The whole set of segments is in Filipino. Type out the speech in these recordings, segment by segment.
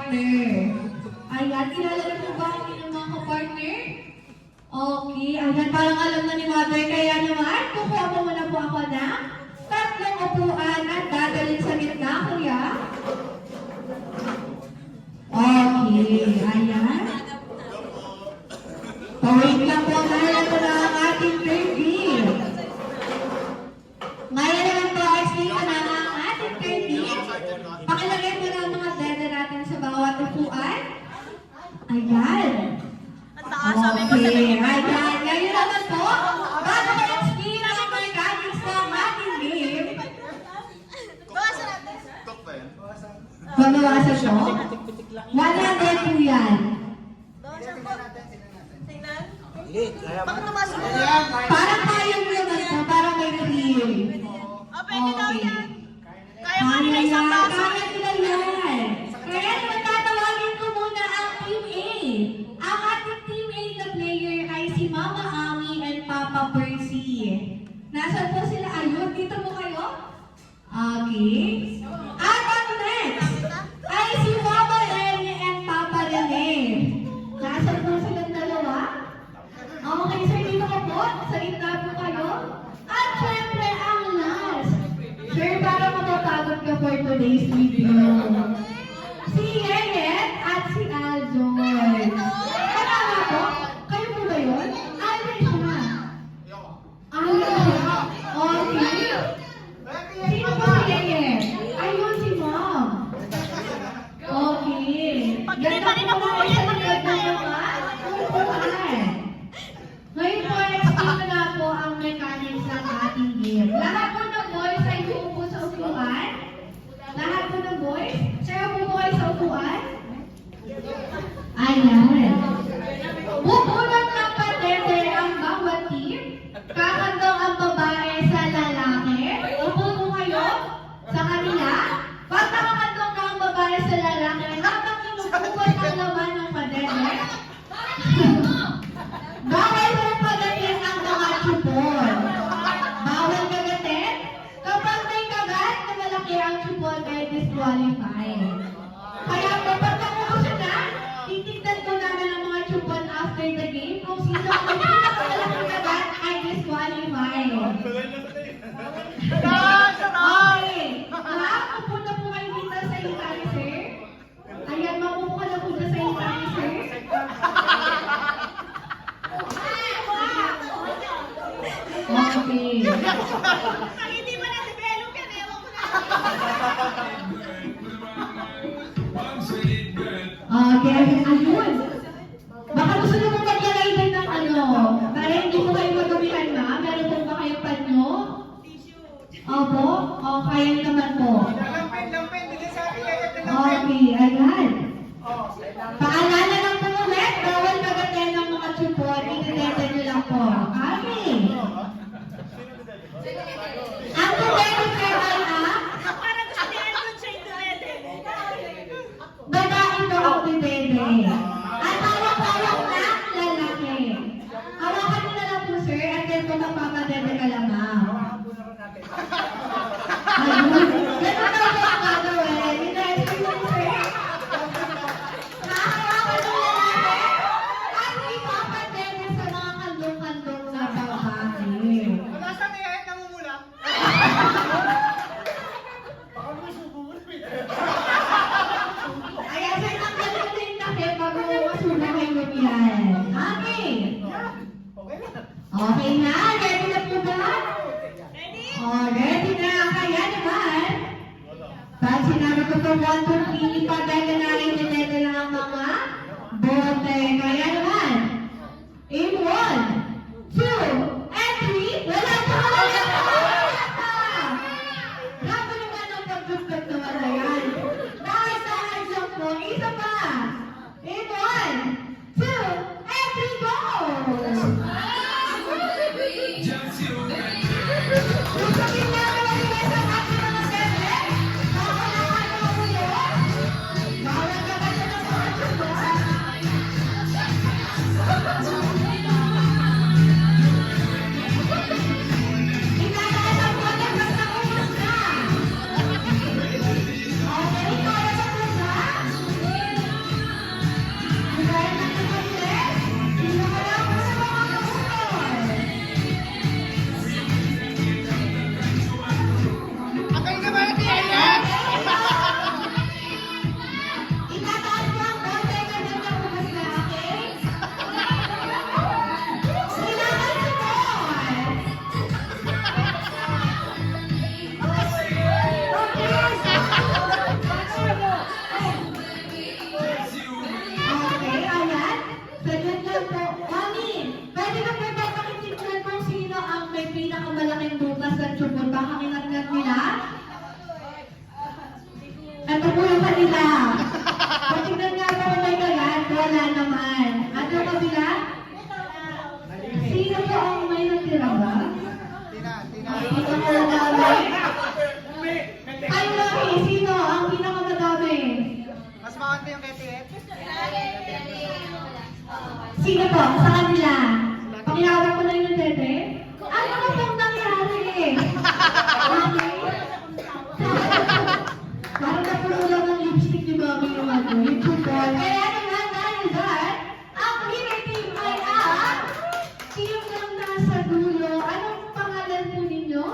partner. Ayan, kilala na po ba ang inyong mga kapartner? Okay, ayan, parang alam na ni Mother. Kaya naman, kukuha mo muna po ako na 3 upuan at dadalhin sa gitna, kuya. Okay, ayan. Wait lang po, ngayon po na ang ating review. Ngayon naman po, explain ko na ang ating review. Pakilagay mo na ang mga dede natin sa bawat upuan. Ayan. Okay, ayan. Ngayon naman po, bago ko explain ang mechanics ng ating game. Babawasan siya? 100 po yan. Parang kaya mo naman po, parang may feel. Pwede daw yan. Kaya mo Kaya nila isang yan, baso. kaya nila yan. Kaya naman tatawagin ko muna ang Team A. Ang ating Team A na player ay si Mama Ami and Papa Percy. Nasaan po sila? Ayun, dito po kayo? Okay. At ang next ay si Mama Lenny and Papa Rene. Nasaan po silang dalawa? Okay, sir, dito ka po. Sa gitna po kayo. At syempre, ang last. Sir, para matapagod ka for today's video. Si Yenet at si Aljoy. Ano nga po? Kayo po ba yun? Aljoy siya. Aljoy siya. Okay. Sino po si Yenet? Ayun si Mom. Okay. Pag hindi pa rin nabuo yan, mag-learn tayo. Ngayon po, explain ko na po ang mechanics ng ating game. Lahat po ng boys ay uupo sa upuan. Lahat po ng boys, sir, upo po kayo sa upuan. Ayan. Bubunan ng patete ang bawat team. Kakandong ang babae sa lalaki. Upo po kayo sa kanila. Pag nakakandong na ang babae sa lalaki, habang inupuan ang laman ng patete, bawal mo pagatin ang mga chupon. Bawal kagatin. Kapag may kagat na malaki ang chupon ay disqualified. Kaya kapag nakuha na, titignan ko namin ang mga chupon after the game. Kung sino ang pinakamalaki kagat ay disqualified. Okay. Upo na po kayo dito sa itali, sir. Ayan, mapupo ka na po na sa itali, sir. Okay. Ang hindi pa na-develop yan, ewan ko na. Okay, ayun. Baka gusto nyo mong maglagay din ng ano, para hindi mo kayo magabihan na. Meron po ba kayong panyo? Opo? O, kaya naman po. Okay, ayan. Paalala lang po ulit, bawal kagatin ng mga chupon, inilete nyo lang po. Okay. Ang pwede kayo ay Parang gusto ni Elton siya yung dumede. babae ko ang bibebe. At hawak-hawak na lalaki. Hawakan mo na lang po, sir, at then kung magpapadebe ka lamang. Ayun. Ganun daw po ang gagawin. Ina-explain mo, sir. Hahawakan mo lalaki at ipapadebe sa mga kandong-kandong na babae. Ayan, sir, tanggalin mo na yung takip bago masuna kayo yan. Okay. Okay na, ready na po ba? Ready? Oh, ready na. Kaya naman. Pag sinabi ko po 1, 2, 3, ipadala na inilete lang ang mga bote. Kaya naman. In 1, 2, and 3, wala pa wala pa! Grabe naman ang pagdugtog naman na yan. Dahan-dahan lang po. Isa pa. In 1, 2, and 3, go! Gusto din namin ang iba sa ating mga sete? Nakakalakan mo ulo? Sino po? Sa kanila. Pakilawak ko na yung bebe. Ano na pong nangyari? Okay? Parang napuno lang ng lipstick ni Mami yung ano, yung football. Kaya naman, dahil dyan, ang winner team ay ang team ng nasa dulo. Anong pangalan po ninyo?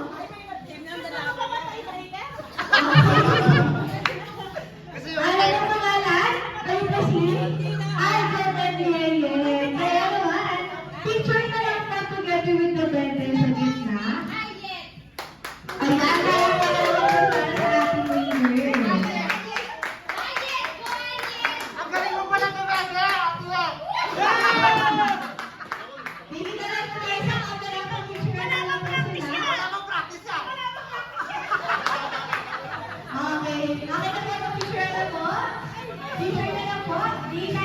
Alam mo pangalan? Kayo kasi? Alvin and Yeye. Kaya naman, picture na lang na together with the bende sa gitna. Ayan, kaya pala para sa ating winner. Ang galing mo pala tumasa! Hindi na lang po kayo sa camera pag picture na lang po sila. Wala kang practice ah! Okay, nakita mo yung picture na po? Picture na lang po. Di na